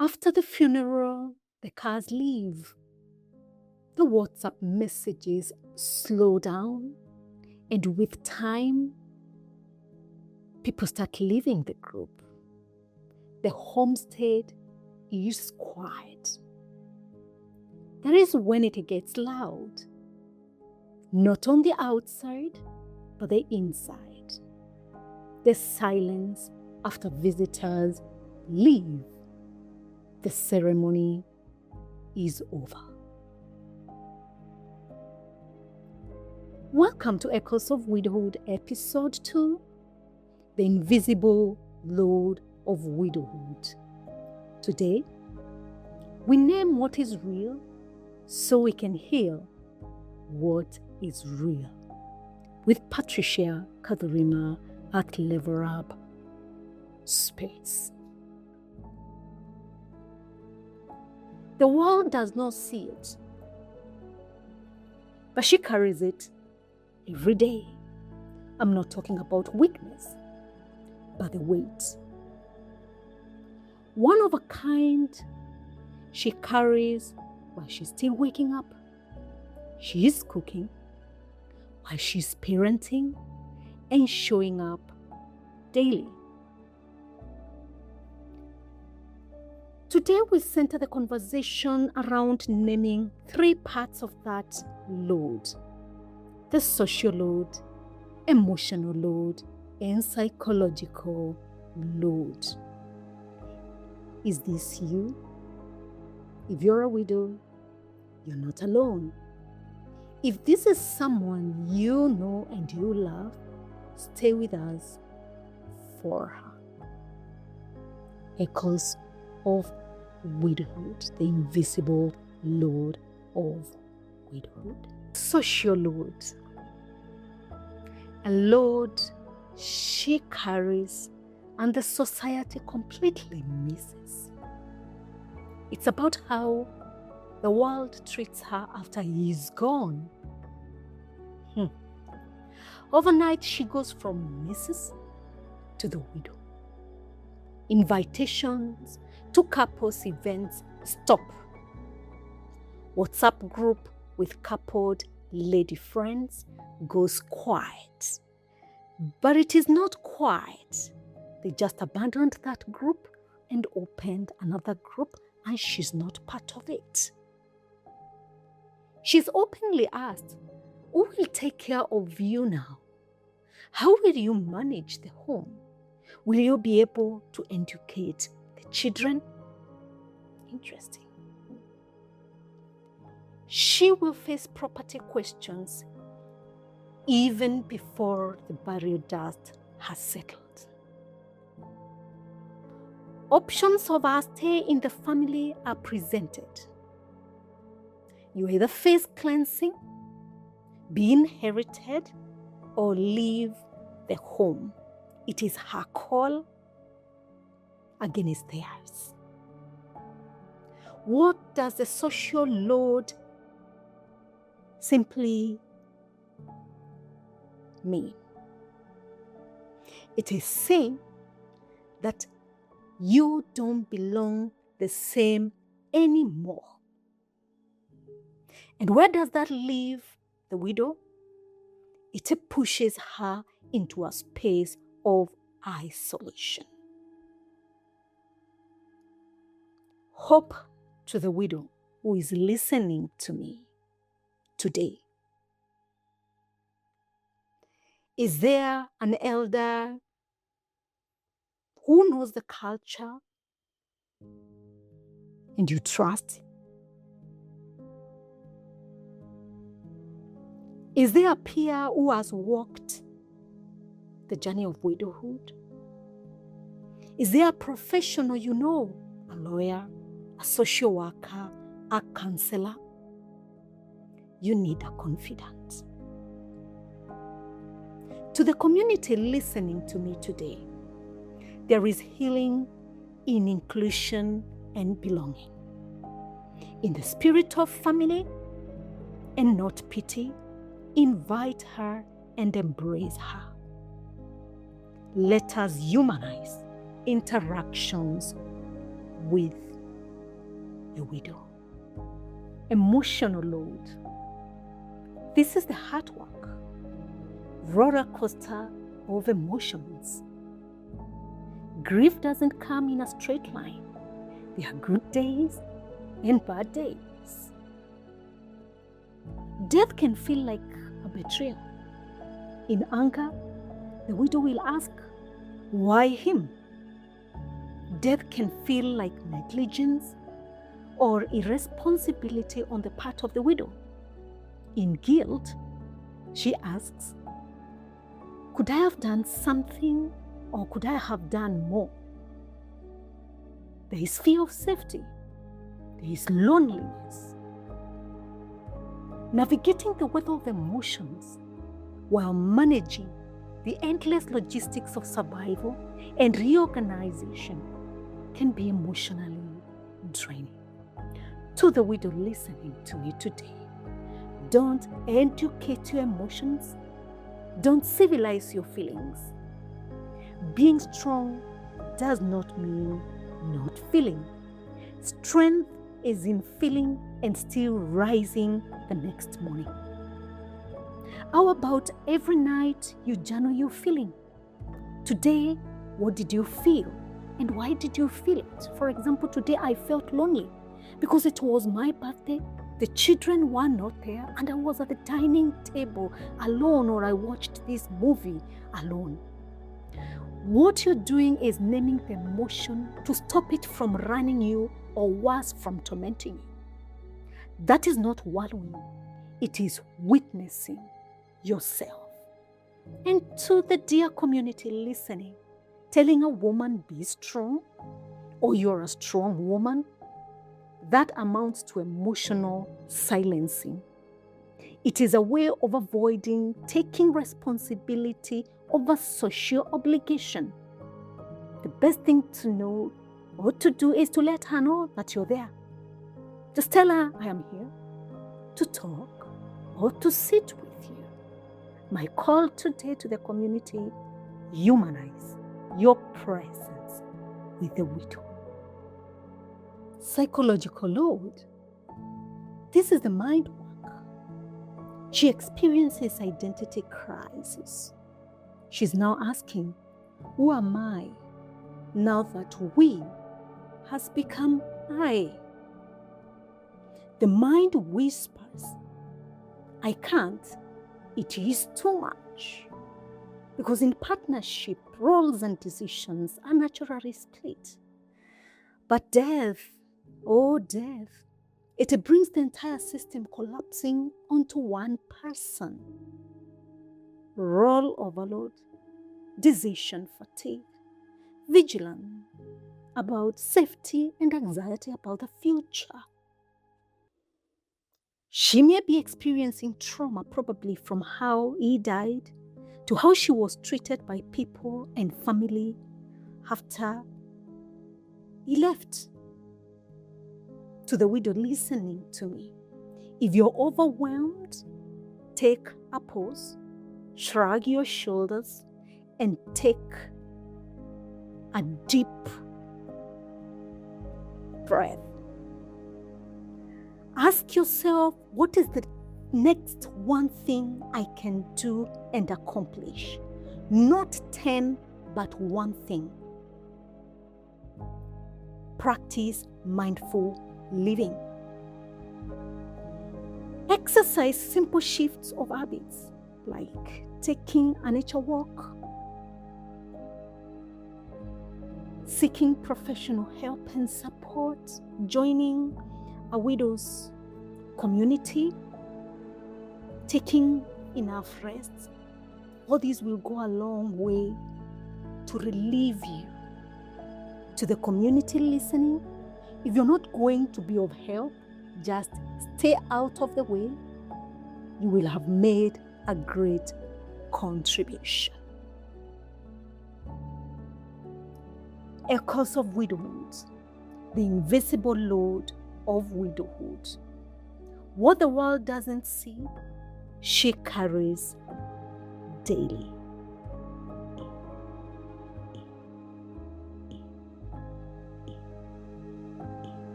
After the funeral, the cars leave. The WhatsApp messages slow down, and with time, people start leaving the group. The homestead is quiet. That is when it gets loud. Not on the outside, but the inside. The silence after visitors leave. The ceremony is over. Welcome to Echoes of Widowhood, EP.2, The Invisible Load of Widowhood. Today, we name what is real so we can heal what is real. With Patricia Katharina at Level Up Space. The world does not see it, but she carries it every day. I'm not talking about weakness, but the weight. One of a kind she carries while she's still waking up. She is cooking while she's parenting and showing up daily. Today we center the conversation around naming 3 parts of that load: the social load, emotional load, and psychological load. Is this you? If you're a widow, you're not alone. If this is someone you know and you love, stay with us for her. Echoes of widowhood, the invisible load of widowhood. Social load. A load she carries and the society completely misses. It's about how the world treats her after he's gone. Overnight, she goes from Mrs. to the widow. Invitations to couples events stop. WhatsApp group with coupled lady friends goes quiet. But it is not quiet. They just abandoned that group and opened another group, and she's not part of it. She's openly asked, who will take care of you now? How will you manage the home? Will you be able to educate the children? Interesting. She will face property questions even before the burial dust has settled. Options of our stay in the family are presented. You either face cleansing, be inherited, or leave the home. It is her call against theirs. What does the social load simply mean? It is saying that you don't belong the same anymore. And where does that leave the widow? It pushes her into a space of isolation. Hope to the widow who is listening to me today. Is there an elder who knows the culture and you trust? Is there a peer who has walked the journey of widowhood? Is there a professional you know, a lawyer, a social worker, a counselor? you need a confidant. To the community listening to me today, there is healing in inclusion and belonging. In the spirit of family and not pity, invite her and embrace her. Let us humanize interactions with the widow. Emotional load. This is the hard work, roller coaster of emotions. Grief doesn't come in a straight line. There are good days and bad days. Death can feel like a betrayal. In anger, the widow will ask, why him? Death can feel like negligence or irresponsibility on the part of the widow. In guilt, she asks, could I have done something, or could I have done more? There is fear of safety. There is loneliness. Navigating the weather of emotions while managing the endless logistics of survival and reorganization can be emotionally draining. To the widow listening to me today, don't educate your emotions. Don't civilize your feelings. Being strong does not mean not feeling. Strength is in feeling and still rising the next morning. How about every night you journal your feeling? Today, what did you feel? And why did you feel it? For example, today I felt lonely because it was my birthday. The children were not there and I was at the dining table alone, or I watched this movie alone. What you're doing is naming the emotion to stop it from running you, or worse, from tormenting you. That is not wallowing. It is witnessing yourself. And to the dear community listening, telling a woman be strong, or you're a strong woman, that amounts to emotional silencing. It is a way of avoiding taking responsibility over social obligation. The best thing to know or to do is to let her know that you're there. Just tell her, I am here to talk or to sit with you. My call today to the community, humanize your presence with the widow. Psychological load. This is the mind work. She experiences identity crisis. She's now asking, who am I now that we has become I? The mind whispers, I can't, it is too much. Because in partnership, roles and decisions are naturally split. But death, oh death, it brings the entire system collapsing onto one person. Role overload, decision fatigue, vigilance about safety and anxiety about the future. She may be experiencing trauma, probably from how he died to how she was treated by people and family after he left. To the widow listening to me, if you're overwhelmed, take a pause, shrug your shoulders, and take a deep breath. Ask yourself, what is the next one thing I can do and accomplish? Not 10, but one thing. Practice mindful living. Exercise simple shifts of habits, like taking a nature walk, seeking professional help and support, joining a widow's community, taking enough rest. All these will go a long way to relieve you. To the community listening, if you're not going to be of help, just stay out of the way. you will have made a great contribution. Echoes of widowhood, the invisible load of widowhood. What the world doesn't see, she carries daily.